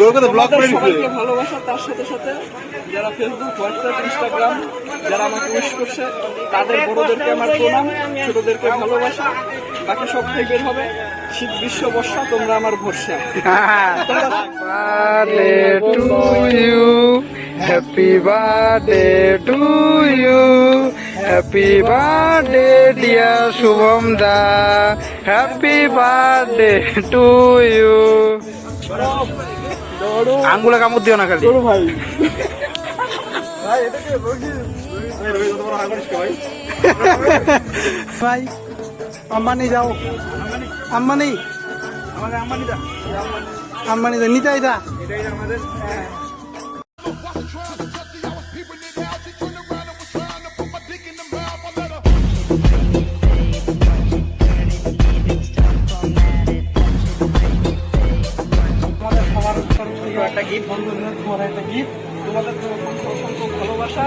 সবাইকে ভালোবাসা, তার সাথে সাথে যারা ফেসবুক, হোয়াটসঅ্যাপ, ইনস্টাগ্রাম যারা আমাকে উইশ করছে তাদের বড়দেরকে আমার প্রণাম, ছোটদেরকে ভালোবাসা। বাকি সব থেকে বের হবে। শীত, গ্রীষ্ম, বর্ষা, তোমরা আমার ভরসা। Happy birthday to you, happy birthday dear Shubham da, happy birthday to you. আঙ্গুলে কামড় দিও না খালি ভাই। ভাই আম্বানি যাও, আম্বানি আম্বানি দা, নিতাই দা। একটা গিফট, বন্ধুদের তোমার একটা গিফট, তোমাদের অসংখ্য ভালোবাসা।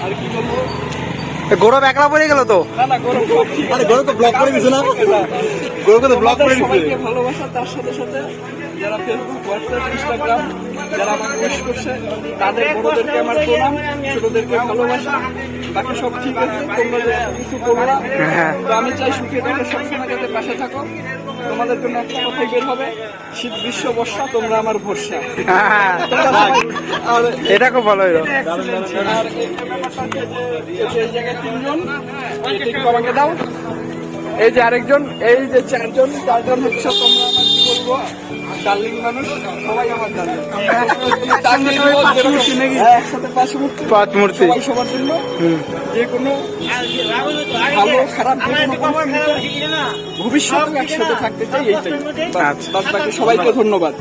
আর কি বলবো, গৌরব একলা পড়ে গেল তো। না না, গৌরব সব ঠিক আছে। গৌরব তো ব্লক করে দিছে না, গৌরব তো ব্লক করে দিছে। সবাইকে ভালোবাসা, তার সাথে সাথে যারা ফেসবুক, হোয়াটসঅ্যাপ, ইনস্টাগ্রাম যারা আমাকে উইশ করছে তাদের বড়দেরকে আমার প্রণাম, ছোটদেরকে ভালোবাসা। বাকি সব ঠিক আছে, তোমরা কিছু করো না। তো আমি চাই সুখে থাকো, সবসময় যাতে পাশে থাকো। তোমাদের জন্য একটা কথাই বের হবে, শীত, গ্রীষ্ম, বর্ষা, তোমরা আমার ভরসা। আর এটা খুব ভালো হলো। আর এই জায়গায় তিনজন, একটু আমাকে দাও। এই যে আরেকজন, এই যে চারজন হচ্ছে তোমরা আমার কি বলবো ডার্লিং মানুষ, সবাই আমার ডার্লিং। একসাথে পাঁচ মূর্তি, সবাই সবার জন্য যে কোনো ভালো খারাপ যে কোনো পরিস্থিতিতে ভবিষ্যতে একসাথে থাকতে চাই, এইটাই। বাদ বাকি সবাইকে ধন্যবাদ।